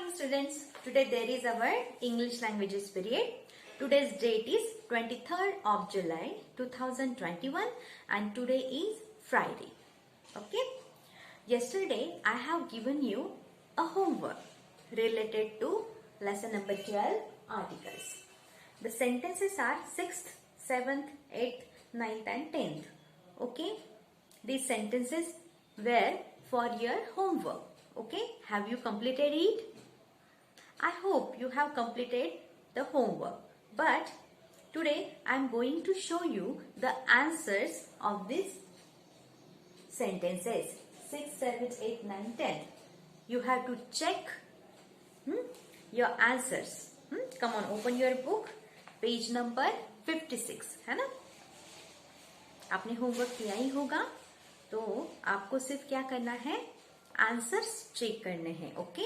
morning students. Today there is our English languages period. Today's date is 23rd of July 2021 and today is Friday. Okay. Yesterday I have given you a homework related to lesson number 12 articles. The sentences are 6th, 7th, 8th, 9th and 10th. Okay. These sentences were for your homework. Okay, have you completed it? I hope you have completed the homework. But today I am going to show you the answers of these sentences. 6, 7, 8, 9, 10. You have to check your answers. Come on, open your book. Page number 56. है ना? आपने homework किया ही होगा. तो आपको सिर्फ क्या करना है? आंसर्स चेक करने हैं. Okay,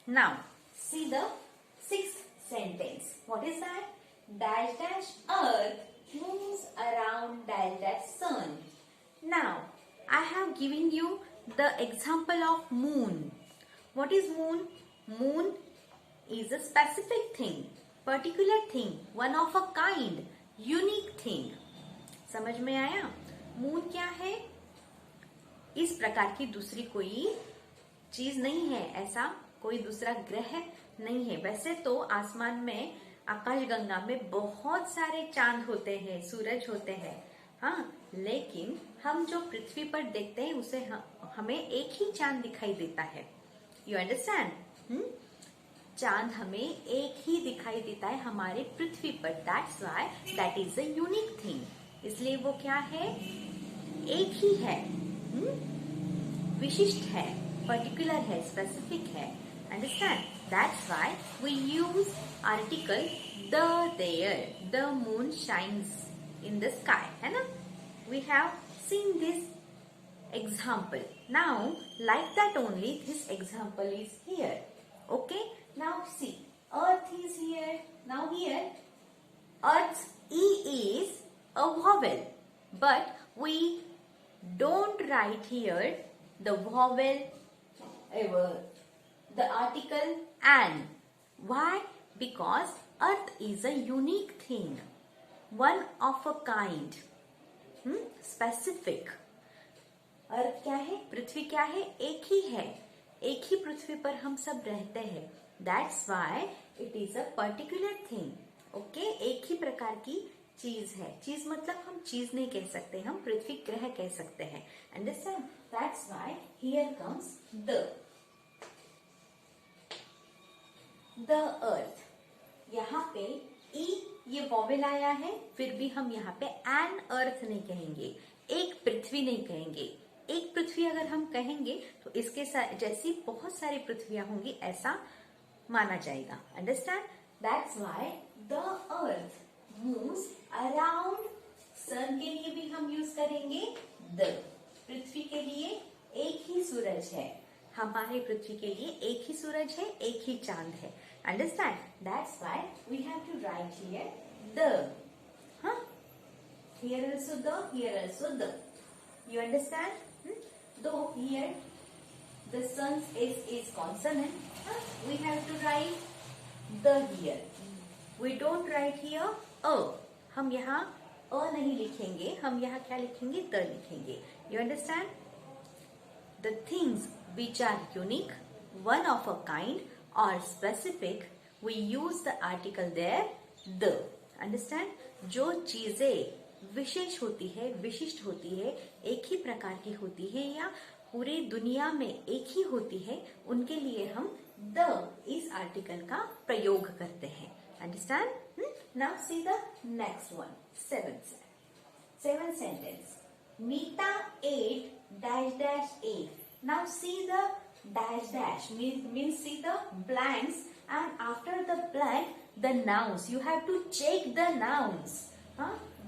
now see the 6th sentence. What is that? Dash dash earth moves around dash dash sun. Now I have given you the example of moon. What is moon? Moon is a specific thing, particular thing, one of a kind, unique thing. समझ में आया? Moon क्या है? इस प्रकार की दूसरी कोई चीज नहीं है, ऐसा कोई दूसरा ग्रह नहीं है. वैसे तो आसमान में आकाशगंगा में बहुत सारे चांद होते हैं, सूरज होते हैं, हाँ, लेकिन हम जो पृथ्वी पर देखते हैं उसे हमें एक ही चांद दिखाई देता है. You understand? चांद हमें एक ही दिखाई देता है हमारे पृथ्वी पर. That's why that is a unique thing. इसलिए वो क्या है? एक ही है, विशिष्ट है, पर्टिकुलर है, स्पेसिफिक है. Understand? That's why we use article the there. The moon shines in the sky, है ना? We have seen this example. Now like that only this example is here. Okay, now see, earth is here. Now here earth E is a vowel, but we don't write here the vowel, the article and. Why? Because earth is a unique thing, one of a kind, specific. अर्थ क्या है? पृथ्वी क्या है? एक ही है. एक ही पृथ्वी पर हम सब रहते हैं. That's why it is a particular thing. Okay? एक ही प्रकार की चीज है. चीज मतलब हम चीज नहीं कह सकते, हम पृथ्वी ग्रह कह सकते हैं. Understand? That's why here comes the earth. यहाँ पे ई ये वॉवेल आया है, फिर भी हम यहाँ पे एन अर्थ नहीं कहेंगे, एक पृथ्वी नहीं कहेंगे. एक पृथ्वी अगर हम कहेंगे तो इसके जैसी बहुत सारी पृथ्वियां होंगी, ऐसा माना जाएगा. Understand? That's why the earth moves around. Sun के लिए भी हम यूज करेंगे द. पृथ्वी के लिए एक ही सूरज है, हमारे पृथ्वी के लिए एक ही सूरज है, एक ही चांद है. Understand? That's why we have to write here the. हाँ, here also the, here also the. You understand? Though here the sun is consonant, we have to write the here. We don't write here a. हम यहाँ अ नहीं लिखेंगे, हम यहाँ क्या लिखेंगे? The लिखेंगे. You understand? The things which are unique, one of a kind और specific, we use the article there the. Understand? जो चीजें विशेष होती है, विशिष्ट होती है, एक ही प्रकार की होती है या पूरी दुनिया में एक ही होती है, उनके लिए हम द इस आर्टिकल का प्रयोग करते हैं. Understand? Now see the next one. Seventh sentence. Meeta ate dash dash ate. Now see the dash dash means see the blanks and after the blank the nouns. You have to check the nouns.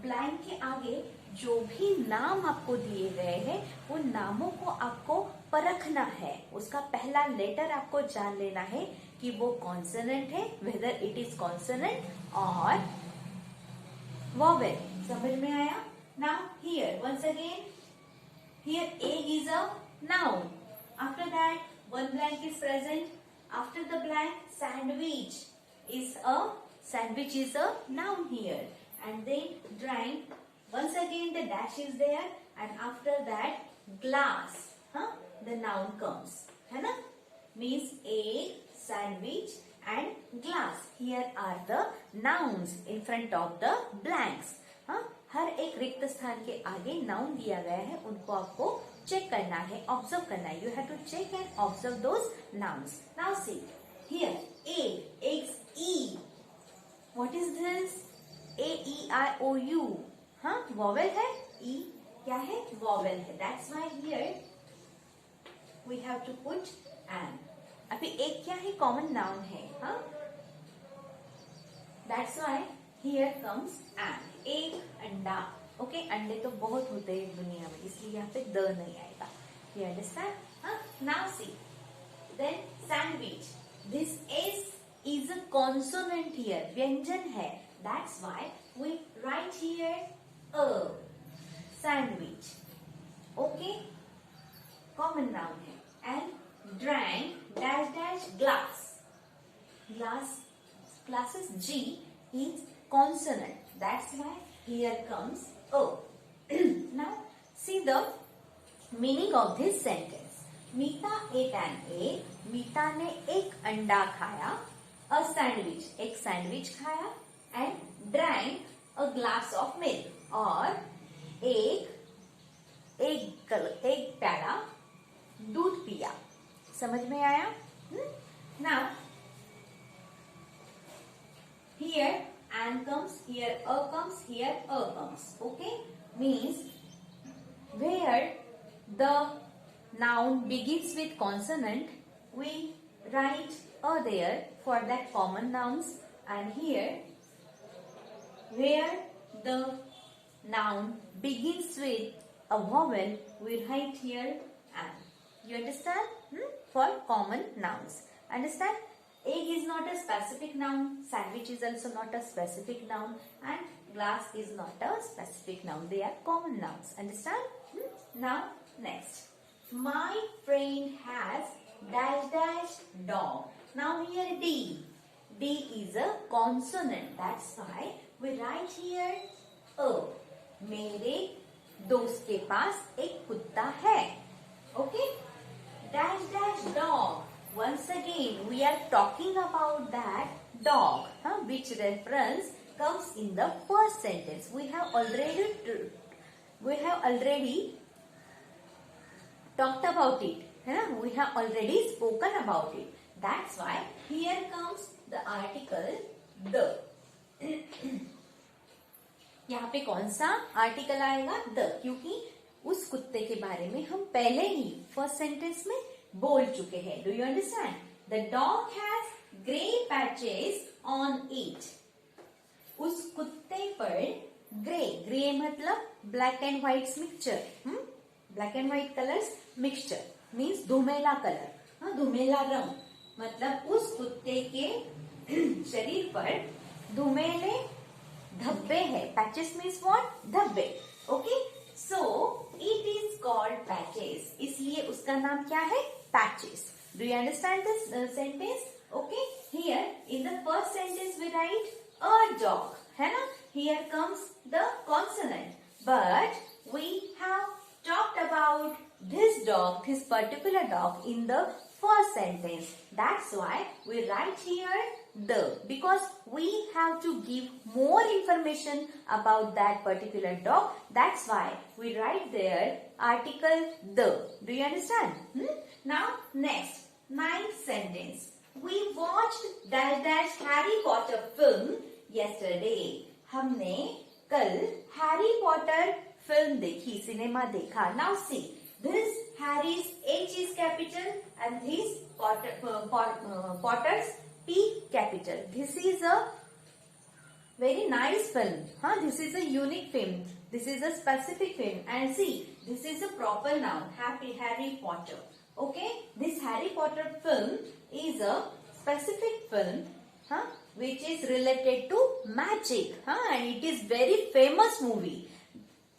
Blank के आगे जो भी नाम आपको दिए गए हैं वो नामों को आपको परखना है. उसका पहला लेटर आपको जान लेना है कि वो कॉन्सोनेंट है, वेदर इट इज कॉन्सोनेंट और वॉवेल. समझ में आया? Now here once again, here egg is a noun. After that one blank is present. After the blank, sandwich is a noun here. And then drank, once again the dash is there, and after that glass, the noun comes, है ना? Means egg, sandwich and glass. Here are the nouns in front of the blanks. हर एक रिक्त स्थान के आगे noun दिया गया है, उनको आपको चेक करना है, ऑब्जर्व करना है. You have to check and observe those nouns. Now see here egg, eggs, e. What is this? A E I O U. Vowel है. E क्या है? वॉवेल है. That's why here we have to put an. अभी एक क्या है? Common noun है. That's why here comes an. एक अंडा. ओके, अंडे तो बहुत होते हैं दुनिया में, इसलिए यहाँ पे द नहीं आएगा. You understand? Now see. Then sandwich. This is a consonant here. व्यंजन है. That's why we write here a. Sandwich. Okay? Common noun है. And drank dash dash glass. Glass is G is consonant. That's why here comes O. Now see the meaning of this sentence. Meeta ate an egg. मीता ने एक अंडा खाया. A sandwich, एक sandwich खाया. And drank a glass of milk. और एक प्याला दूध पिया. समझ में आया? Now here an comes, here a comes, here a comes. Okay? Means where the noun begins with consonant, we write a there for that common nouns, and here where the noun begins with a vowel, we write here an. You understand? For common nouns. Understand? Egg is not a specific noun. Sandwich is also not a specific noun. And glass is not a specific noun. They are common nouns. Understand? Now, next. My friend has dash dash dog. Now here D. D is a consonant. That's why we write here A. मेरे दोस्त के पास एक कुत्ता है. Okay? Dash dash dog. Once again, we are talking about that dog, which reference comes in the first sentence. We have already talked about it. We have already spoken about it. That's why here comes the article the. यहाँ पे कौन सा article आएगा? The, क्योंकि उस कुत्ते के बारे में हम पहले ही फर्स्ट सेंटेंस में बोल चुके हैं. Do you understand? The dog has grey patches on it. उस कुत्ते पर ग्रे मतलब black and white mixture. Black and white colours mixture means धूमेला कलर. धूमेला रंग मतलब उस कुत्ते के शरीर पर धूमेले धब्बे है. Patches means what? धब्बे. Okay, so it is called patches. इसलिए उसका नाम क्या है? Patches. Do you understand this sentence? Okay, here in the first sentence we write a dog, है ना? Here comes the consonant, but we have talked about this dog, this particular dog in the first sentence. That's why we write here the, because we have to give more information about that particular dog. That's why we write there article the. Do you understand? Now next, ninth sentence. We watched dash dash Harry Potter film yesterday. हमने कल Harry Potter film देखी, cinema देखा. Now see. This Harry's H is capital and this Potter's P capital. This is a very nice film. This is a unique film. This is a specific film. And see, this is a proper noun. Harry Potter. Okay? This Harry Potter film is a specific film which is related to magic. And it is very famous movie.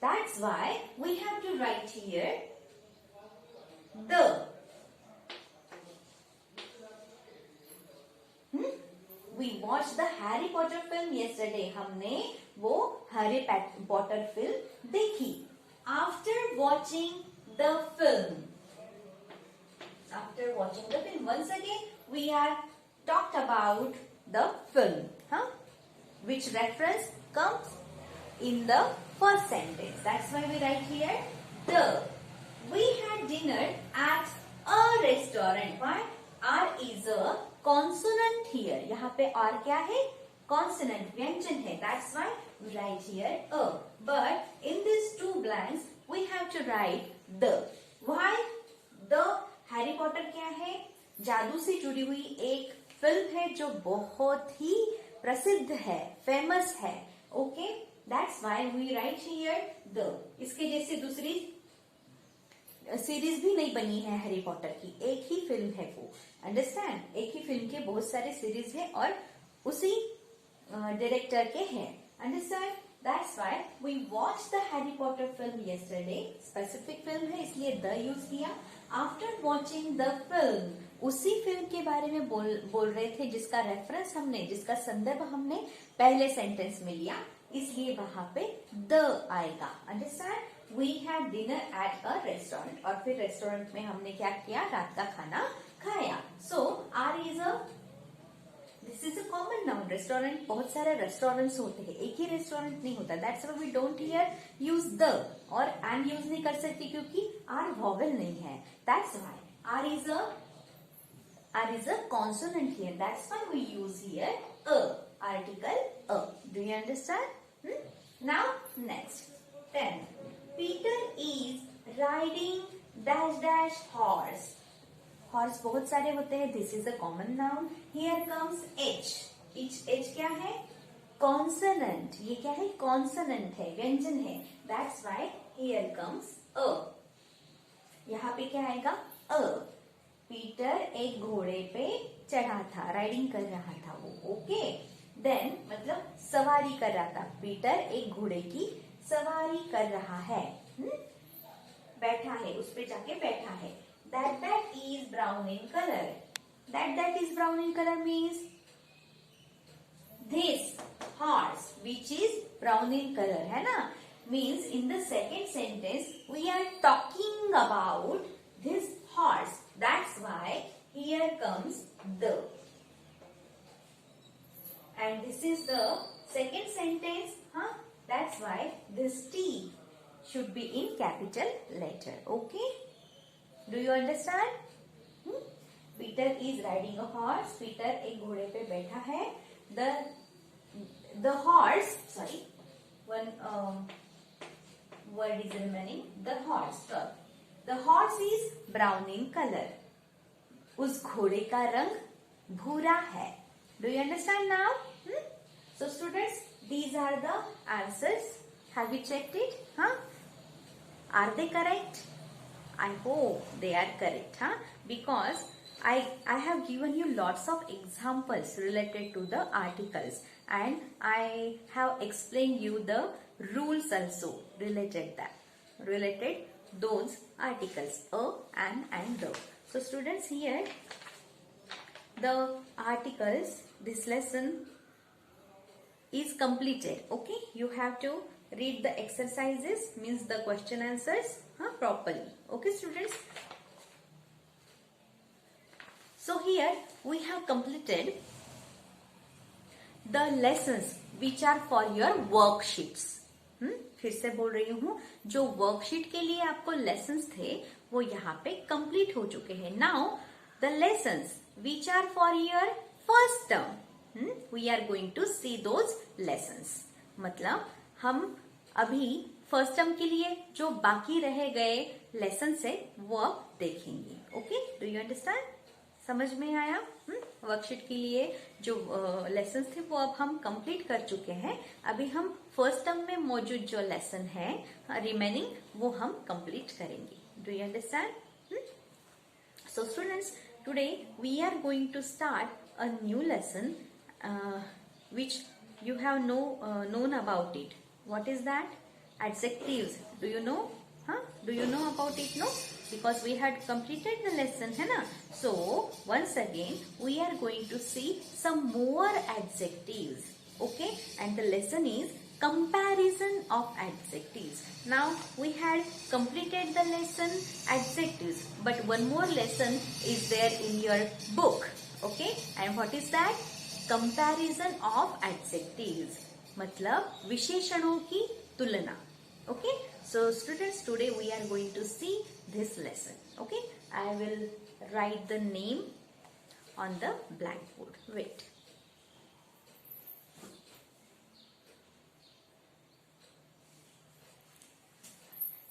That's why we have to write here the. we watched the Harry Potter film yesterday. हमने वो Harry Potter film देखी. After watching the film, once again we have talked about the film. Which reference comes in the first sentence? That's why we write here the. We had dinner at a restaurant. Why? R is a consonant here. यहाँ पे R क्या है? Consonant, व्यंजन है. That's why we write here a. But in these two blanks we have to write the. Why? The Harry Potter क्या है? जादू से जुड़ी हुई एक फिल्म है जो बहुत ही प्रसिद्ध है, फेमस है. Okay, that's why we write here the. इसके जैसे दूसरी सीरीज भी नहीं बनी है हैरी पॉटर की, एक ही फिल्म है वो. अंडरस्टैंड? एक ही फिल्म के बहुत सारे सीरीज है और उसी डायरेक्टर के हैं. Understand? That's why we watched the Harry Potter film yesterday. Specific film है इसलिए द यूज किया. After watching the film, उसी फिल्म के बारे में बोल रहे थे जिसका रेफरेंस हमने, जिसका संदर्भ हमने पहले सेंटेंस में लिया, इसलिए वहां पे द आएगा. Understand? We had dinner at a restaurant. और फिर रेस्टोरेंट में हमने क्या किया? रात का खाना खाया. So R is a, this is a common noun. Restaurant, बहुत सारे रेस्टोरेंट्स होते हैं, एक ही रेस्टोरेंट नहीं होता. That's why we don't here use the. और and यूज नहीं कर सकते क्योंकि R vowel नहीं है. That's why R is a consonant here. That's why we use here a, article a. Do you understand? Now next 10. Peter is riding dash dash horse. Horse बहुत सारे होते हैं. This is a common noun. Here comes H. H क्या है? Consonant. ये क्या है? Consonant है, व्यंजन है. That's why here comes a. यहाँ पे क्या आएगा? a. पीटर एक घोड़े पे चढ़ा था, राइडिंग कर रहा था वो. ओके, देन मतलब सवारी कर रहा था. पीटर एक घोड़े की सवारी कर रहा है. बैठा है, उस पे जाके बैठा है. That is brown in color. That is brown in color means this horse which is brown in color, है ना? Means in the second sentence we are talking about this horse. That's why here comes the. And this is the second sentence. That's why this T should be in capital letter. Okay? Do you understand? Peter is riding a horse. Peter एक घोड़े पे बैठा है. The horse, sorry, one word is remaining. The horse. The horse is brown in color. उस घोड़े का रंग भूरा है. Do you understand now? So students, these are the answers. Have you checked it? Are they correct? I hope they are correct, because I have given you lots of examples related to the articles, and I have explained you the rules also related those articles a and the. So students, here the articles, this lesson is completed. Okay, you have to read the exercises, means the question answers properly. Okay students, so here we have completed the lessons which are for your worksheets. फिर से बोल रही हूँ, जो worksheet के लिए आपको lessons थे वो यहाँ पे कंप्लीट हो चुके हैं. Now the lessons which are for your first term, we are going to see those lessons. मतलब हम अभी फर्स्ट टर्म के लिए जो बाकी रह गए लेसन है वो अब देखेंगे. Okay, do you understand? समझ में आया? वर्कशीट के लिए जो लेसन थे वो अब हम कंप्लीट कर चुके हैं. अभी हम फर्स्ट टर्म में मौजूद जो लेसन है रिमेनिंग वो हम कंप्लीट करेंगे. Do you understand? So students, today we are going to start a new lesson which you have known about it. What is that? Adjectives. Do you know? Do you know about it? No? because we had completed the lesson, है ना? So once again we are going to see some more adjectives, okay? And the lesson is comparison of adjectives. Now we had completed the lesson adjectives, but one more lesson is there in your book, okay? And what is that? Comparison of adjectives, मतलब विशेषणों की तुलना, okay? So students, today we are going to see this lesson, okay? I will write the name on the blackboard. Wait.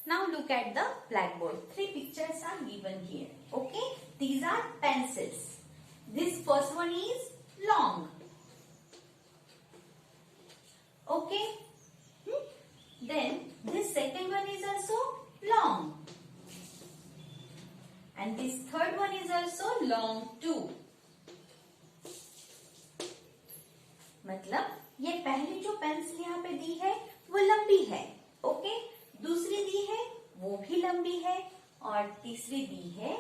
Now look at the blackboard. 3 pictures are given here, okay? These are pencils. This first one is long, okay? Then this second one is also long, and this third one is also long too. मतलब ये पहली जो pencil यहाँ पे दी है वो लंबी है, ओके? दूसरी दी है वो भी लंबी है, और तीसरी दी है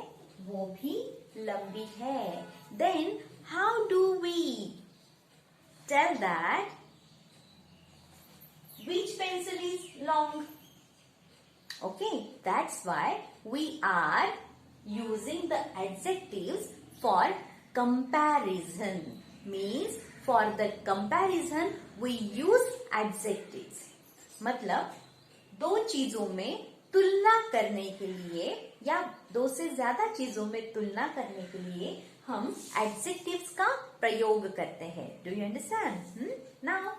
वो भी लंबी है. Then how do we tell that which pencil is long? Okay, that's why we are using the adjectives for comparison. Means for the comparison we use adjectives. मतलब दो चीजों में तुलना करने के लिए या दो से ज्यादा चीजों में तुलना करने के लिए हम adjectives का प्रयोग करते हैं. Do you understand? Now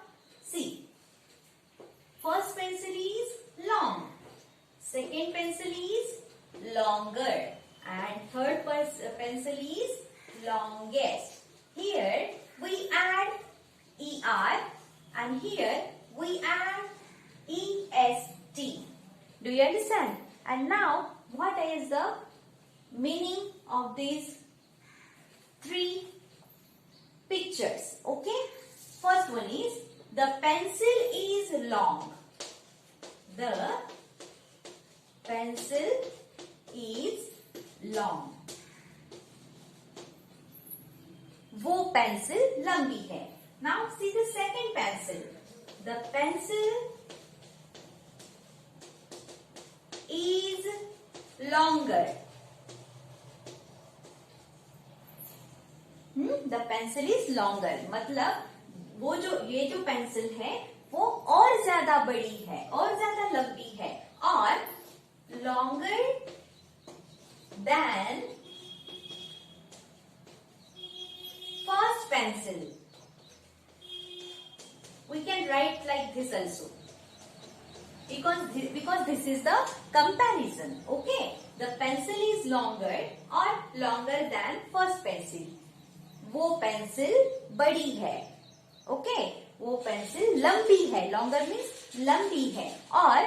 see. First pencil is long, second pencil is longer, and third pencil is longest. Here we add ER and here we add EST. Do you understand? And now what is the meaning of these 3 pictures? Okay. First one is the pencil is long. The pencil is long. वो pencil लंबी है. Now see the second pencil. The pencil is longer. The pencil is longer. मतलब वो जो ये जो pencil है वो और ज्यादा बड़ी है और ज्यादा लंबी है, और longer than first pencil. We can write like this also, because this is the comparison, okay? The pencil is longer or longer than first pencil. वो पेंसिल बड़ी है, ओके? वो पेंसिल लंबी है. लॉन्गर मीन्स लंबी है, और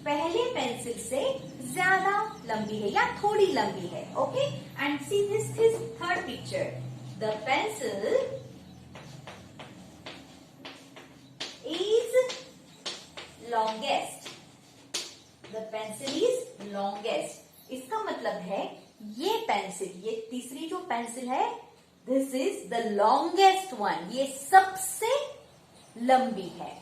पहले पेंसिल से ज्यादा लंबी है या थोड़ी लंबी है, okay? And see this is third picture. The pencil is longest. The pencil is longest. इसका मतलब है ये पेंसिल, ये तीसरी जो पेंसिल है, this is the longest one. ये सबसे लंबी है.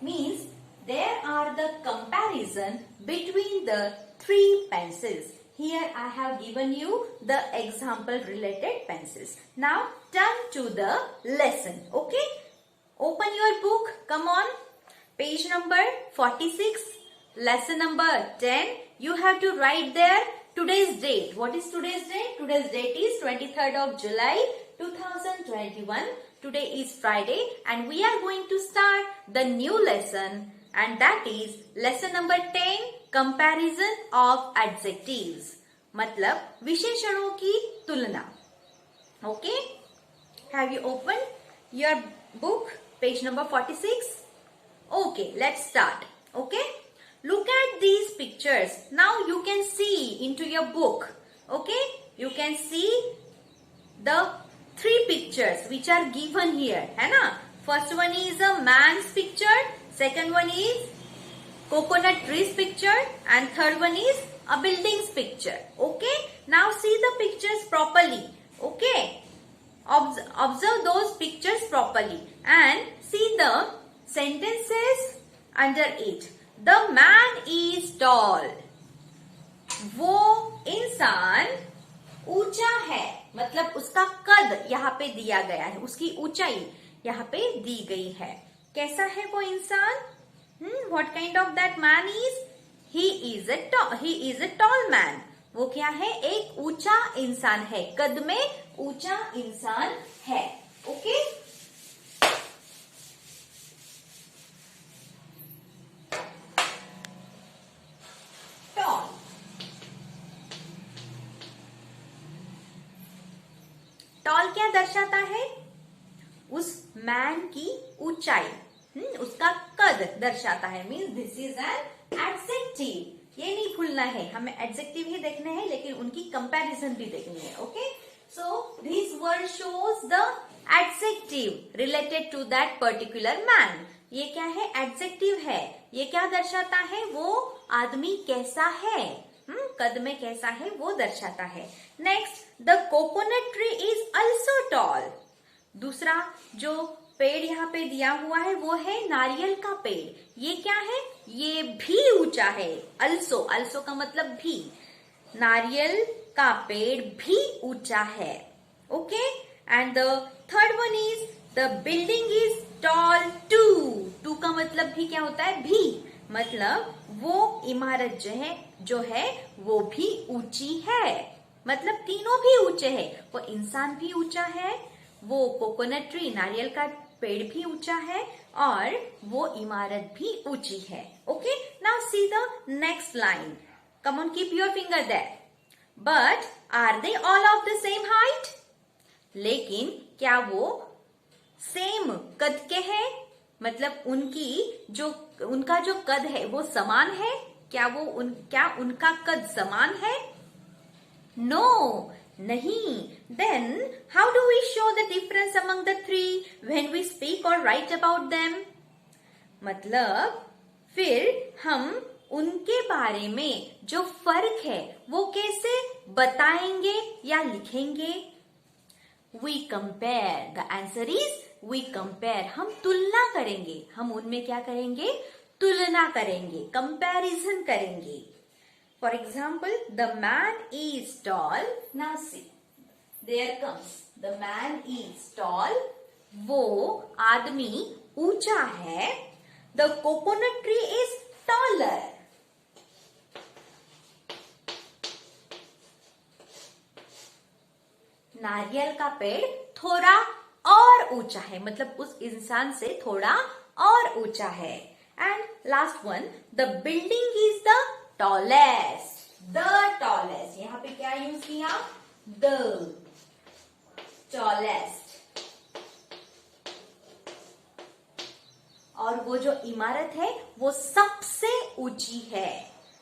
Means there are the comparison between the 3 pencils. Here I have given you the example related pencils. Now turn to the lesson, okay? Open your book, come on. Page number 46, lesson number 10. You have to write there today's date. What is today's date? Today's date is 23rd of July 2021. Today is Friday and we are going to start the new lesson, and that is lesson number 10, comparison of adjectives. मतलब विशेषणों की तुलना. Okay? Have you opened your book, page number 46? Okay, let's start. Okay? Look at these pictures. Now you can see into your book. Okay? You can see the 3 pictures which are given here. है ना? First one is a man's picture. Second one is coconut trees picture. And third one is a building's picture. Okay, now see the pictures properly. Okay, observe those pictures properly and see the sentences under it. The man is tall. वो इंसान ऊंचा है, मतलब उसका कद यहाँ पे दिया गया है, उसकी ऊंचाई यहाँ पे दी गई है. कैसा है वो इंसान? What kind of that man is? He is a tall man. वो क्या है? एक ऊंचा इंसान है, कद में ऊंचा इंसान है. Okay, toll. टॉल क्या दर्शाता है? उस मैन की ऊंचाई, उसका कद दर्शाता है. Means this is an adjective. ये नहीं भूलना है, हमें एडजेक्टिव ही देखने हैं, लेकिन उनकी कंपैरिजन भी देखनी है. Okay, so this word shows the adjective related to that particular man. ये क्या है? एडजेक्टिव है. ये क्या दर्शाता है? वो आदमी कैसा है, कद में कैसा है वो दर्शाता है. Next, the coconut tree is also tall. दूसरा जो पेड़ यहाँ पे दिया हुआ है वो है नारियल का पेड़. ये क्या है? ये भी ऊंचा है. अल्सो का मतलब भी. नारियल का पेड़ भी ऊंचा है. Okay, and the third one is the building is tall too का मतलब भी क्या होता है? भी. मतलब वो इमारत जो है वो भी ऊंची है. मतलब तीनों भी ऊंचे हैं. वो इंसान भी ऊंचा है, वो कोकोनट ट्री नारियल का पेड़ भी ऊंचा है, और वो इमारत भी ऊंची है. Okay, now see the next line. Come on, keep your finger there. But are they all of the same height? लेकिन क्या वो सेम कद के हैं? मतलब उनका जो कद है वो समान है? क्या उनका कद समान है? नो, नहीं. Then how do we show the difference among the three when we speak or write about them? मतलब फिर हम उनके बारे में जो फर्क है वो कैसे बताएंगे या लिखेंगे? We compare. The answer is we compare. हम तुलना करेंगे. हम उनमें क्या करेंगे? तुलना करेंगे, कंपैरिजन करेंगे. For example, the man is tall. Now see, there comes. The man is tall. वो आदमी ऊंचा है. The coconut tree is taller. नारियल का पेड़ थोड़ा और ऊंचा है, मतलब उस इंसान से थोड़ा और ऊंचा है. And last one, the building is the tallest. The tallest. यहाँ पे क्या यूज किया? The tallest. और वो जो इमारत है वो सबसे ऊंची है.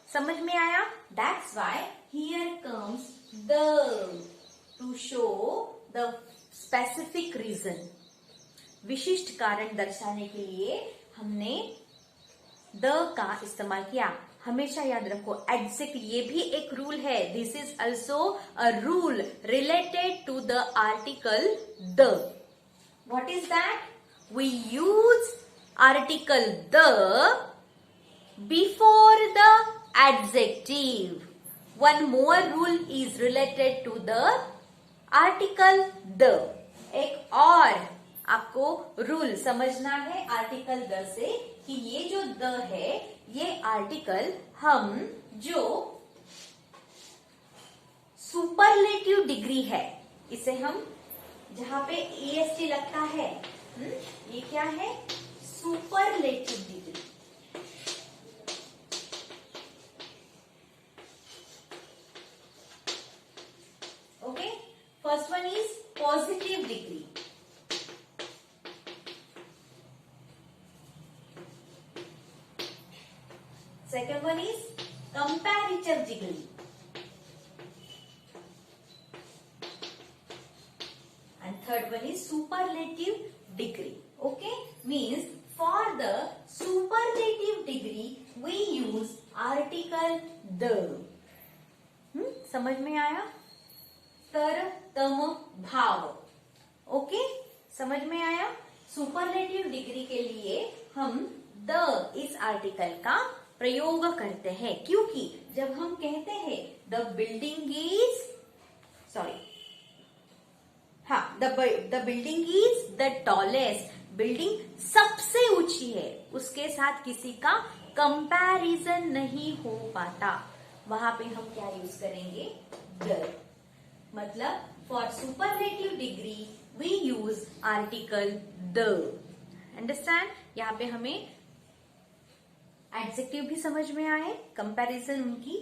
समझ में आया? That's why here comes the to show the specific reason. विशिष्ट कारण दर्शाने के लिए हमने द का इस्तेमाल किया. हमेशा याद रखो, एडजेक्ट ये भी एक रूल है. This is also a rule related to the article the. What is that? We use article the before the adjective. One more rule is related to the article the. एक और आपको रूल समझना है article the से कि ये जो the है ये आर्टिकल हम जो सुपरलेटिव डिग्री है इसे हम जहां पे EST लगता है, ये क्या है? Superlative degree. Okay, first one is positive degree. Second one is comparative degree. And third one is superlative degree. Okay? Means for the superlative degree we use article the. समझ में आया? तर, तम, भाव। ओके, समझ में आया? सुपरलेटिव डिग्री के लिए हम द इस आर्टिकल का प्रयोग करते हैं, क्योंकि जब हम कहते हैं द बिल्डिंग इज, सॉरी, हाँ, the building is the tallest, building सबसे ऊंची है, उसके साथ किसी का कंपैरिजन नहीं हो पाता, वहां पे हम क्या यूज करेंगे? द। मतलब for superlative degree we use article the. Understand? यहाँ पे हमें एडजेक्टिव भी समझ में आए, कंपैरिजन उनकी,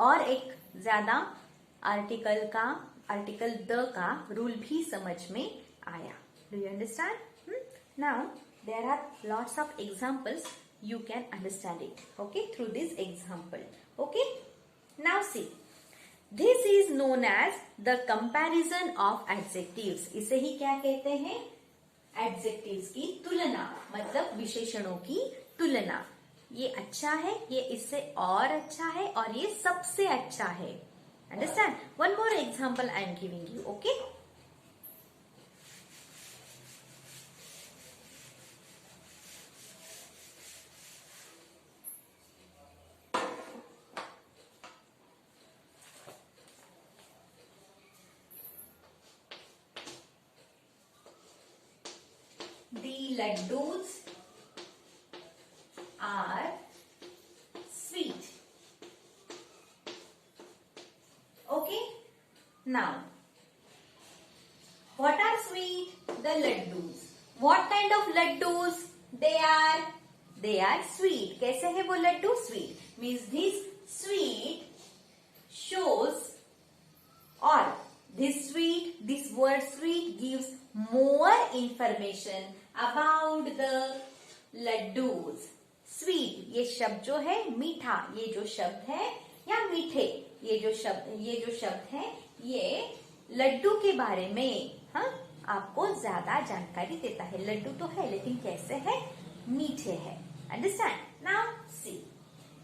और एक ज्यादा आर्टिकल द का रूल भी समझ में आया। Do you understand? Now there are lots of examples, you can understand it, okay, through this example. Okay, now see, this is known as the comparison of adjectives. इसे ही क्या कहते हैं? adjectives की तुलना, मतलब विशेषणों की तुलना। ये अच्छा है, ये इससे और अच्छा है, और ये सबसे अच्छा है। Understand? One more example I am giving you. Okay. The laddus are sweet. Okay. Now, what are sweet? The laddus. What kind of laddus? They are sweet. कैसे है वो Laddu? Sweet means this sweet shows, or this word sweet gives more information about the laddus. Sweet ये शब्द जो है, मीठा ये जो शब्द है, या मीठे ये जो शब्द है, ये लड्डू के बारे में, हाँ, आपको ज्यादा जानकारी देता है। लड्डू तो है, लेकिन कैसे है? मीठे है। Understand? Now see,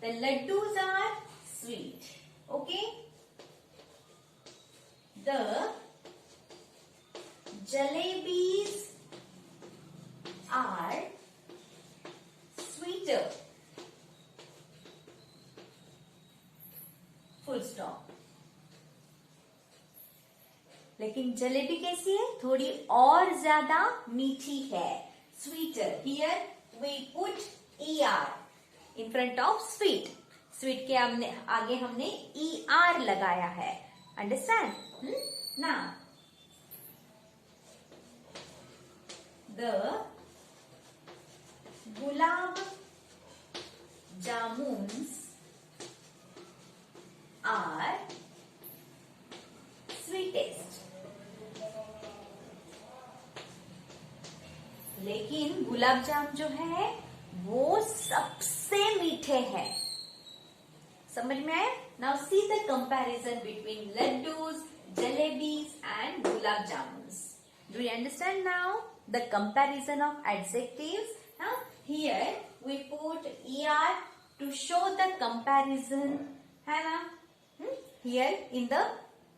the laddoos are sweet. Okay, the jalebis are sweeter. Full stop. लेकिन जलेबी कैसी है? थोड़ी और ज्यादा मीठी है। Sweeter. Here we put er in front of sweet. Sweet के आगे हमने er लगाया है। Understand? Now, the gulab jamuns are sweetest. लेकिन गुलाब जाम जो है वो सबसे मीठे हैं। समझ में आया? Now see the comparison between laddoos, jalebis and gulab jamuns. Do you understand now the comparison of adjectives? Now here we put er to show the comparison, है ना? Here in the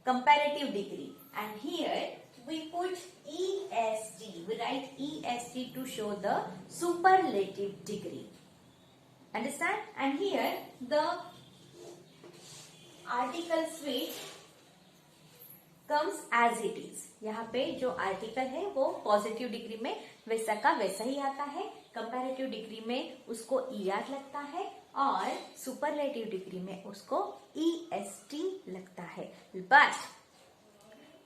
comparative degree, and here we put est. We write est to show the superlative degree. Understand? And here the article sweet comes as it is. यहाँ पे जो article है वो positive degree में वैसा का वैसा ही आता है, कंपैरेटिव डिग्री में उसको er लगता है, और सुपरलेटिव डिग्री में उसको est लगता है। But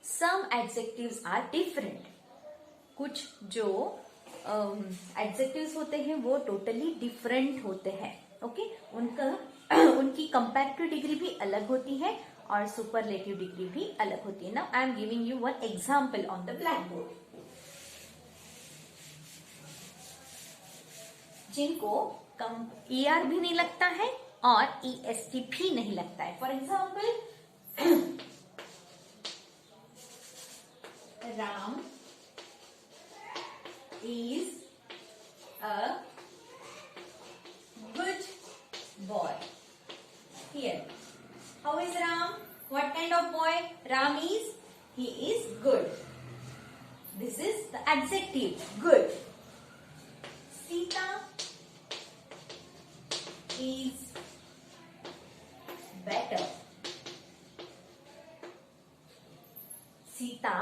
some adjectives are different. कुछ जो एडजेक्टिव्स होते हैं वो टोटली डिफरेंट होते हैं। ओके, उनकी कंपैरेटिव डिग्री भी अलग होती है और सुपरलेटिव डिग्री भी अलग होती है। Now I am giving you one example on the black board, जिनको er भी नहीं लगता है और est भी नहीं लगता है। For example, Ram is a good boy. Here, How is Ram? What kind of boy Ram is? He is good. This is the adjective, good. Sita is better. Sita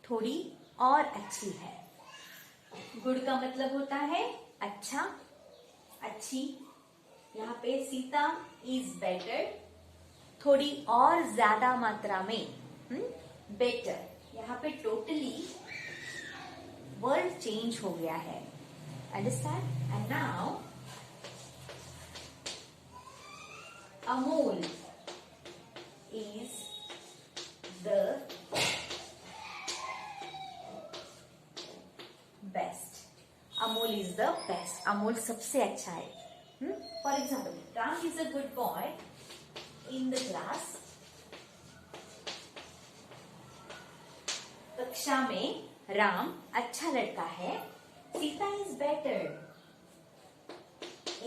थोड़ी और अच्छी है. गुड का मतलब होता है अच्छा, अच्छी. यहाँ पे सीता इज बेटर, थोड़ी और ज्यादा मात्रा में. बेटर. यहाँ पे टोटली वर्ड चेंज हो गया है. Understand? And now Amol is the best. Amol is the best. Amol सबसे अच्छा है. For example, Ram is a good boy in the class. कक्षा में राम अच्छा लड़का है. Sita is better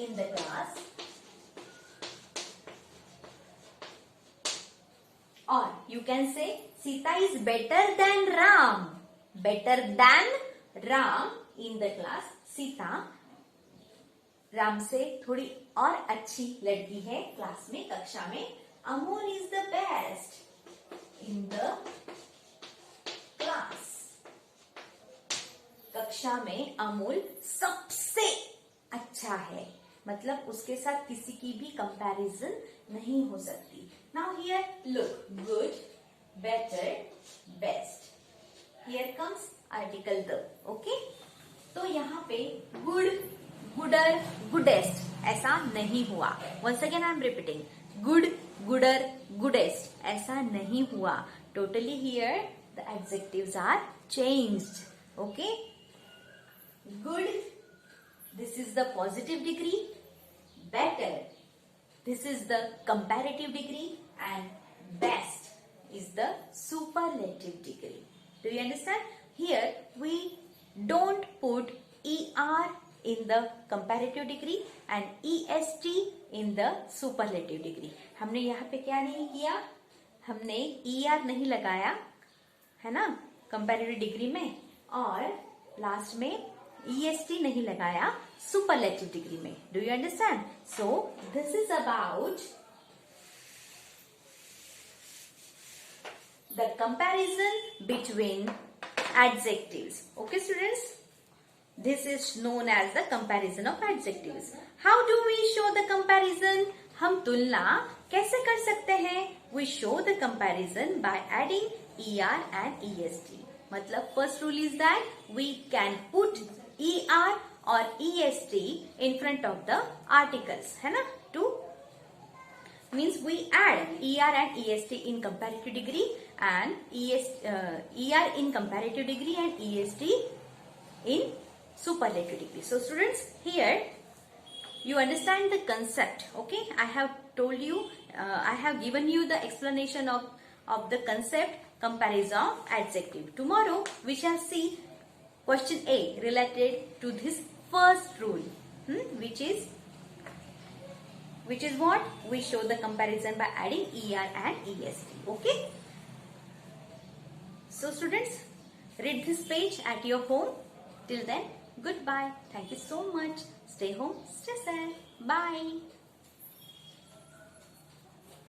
in the class. Or you can say Sita is better than Ram. Better than Ram in the class. Sita Ram से थोड़ी और अच्छी लड़की है क्लास में, कक्षा में. Amol is the best in the class. कक्षा में अमोल सबसे अच्छा है. मतलब उसके साथ किसी की भी कंपैरिजन नहीं हो सकती. Now here look, good, better, best. Here comes article the. Okay? तो यहाँ पे good, gooder, goodest ऐसा नहीं हुआ. Once again I am repeating. Good, gooder, goodest ऐसा नहीं हुआ. Totally here the adjectives are changed. Okay? Good, this is the positive degree. Better, this is the comparative degree. And best is the superlative degree. Do you understand? Here we don't put ER in the comparative degree and EST in the superlative degree. हमने यहाँ पे क्या नहीं किया? हमने ER नहीं लगाया है ना comparative degree में, और लास्ट में EST नहीं लगाया superlative degree में. Do you understand? So this is about the comparison between adjectives. Okay students, this is known as the comparison of adjectives. How do we show the comparison? हम तुलना कैसे कर सकते हैं? We show the comparison by adding ER and EST. मतलब first rule is that we can put ER or EST in front of the articles, है ना? To means we add ER and EST in comparative degree and ER in comparative degree and EST in superlative degree. So students, here you understand the concept. Okay, I have told you, I have given you the explanation of the concept comparison of adjective. Tomorrow we shall see question A related to this first rule, which is what? We show the comparison by adding ER and EST. Okay. So students, read this page at your home. Till then, goodbye. Thank you so much. Stay home, stay safe. Bye.